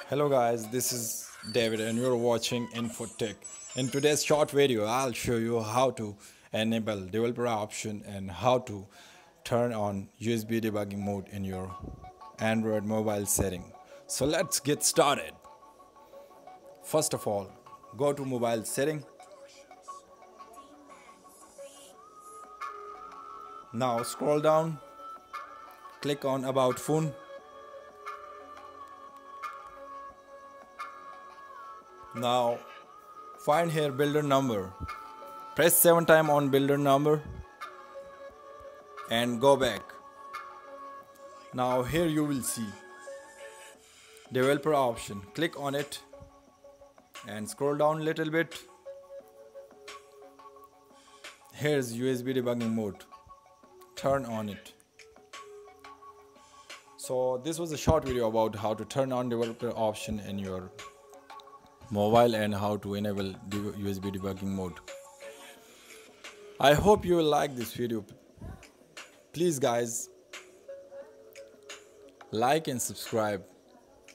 Hello guys, this is David and you're watching Infotech. In today's short video, I'll show you how to enable developer option and how to turn on USB debugging mode in your Android mobile setting. So let's get started. First of all, go to mobile setting. Now scroll down, click on about phone. Now find here builder number. Press 7 times on builder number and go back. Now here you will see developer option. Click on it and scroll down a little bit. Here's USB debugging mode. Turn on it. So this was a short video about how to turn on developer option in your mobile and how to enable USB debugging mode. I hope you will like this video. Please guys, like and subscribe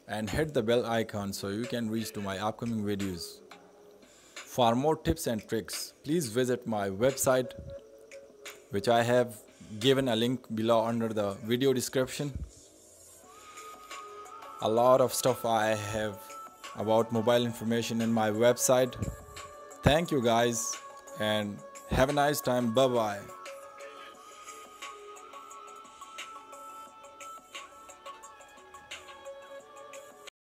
and hit the bell icon so you can reach to my upcoming videos. For more tips and tricks, please visit my website, which I have given a link below under the video description. A lot of stuff I have about mobile information in my website. Thank you guys and have a nice time. Bye bye.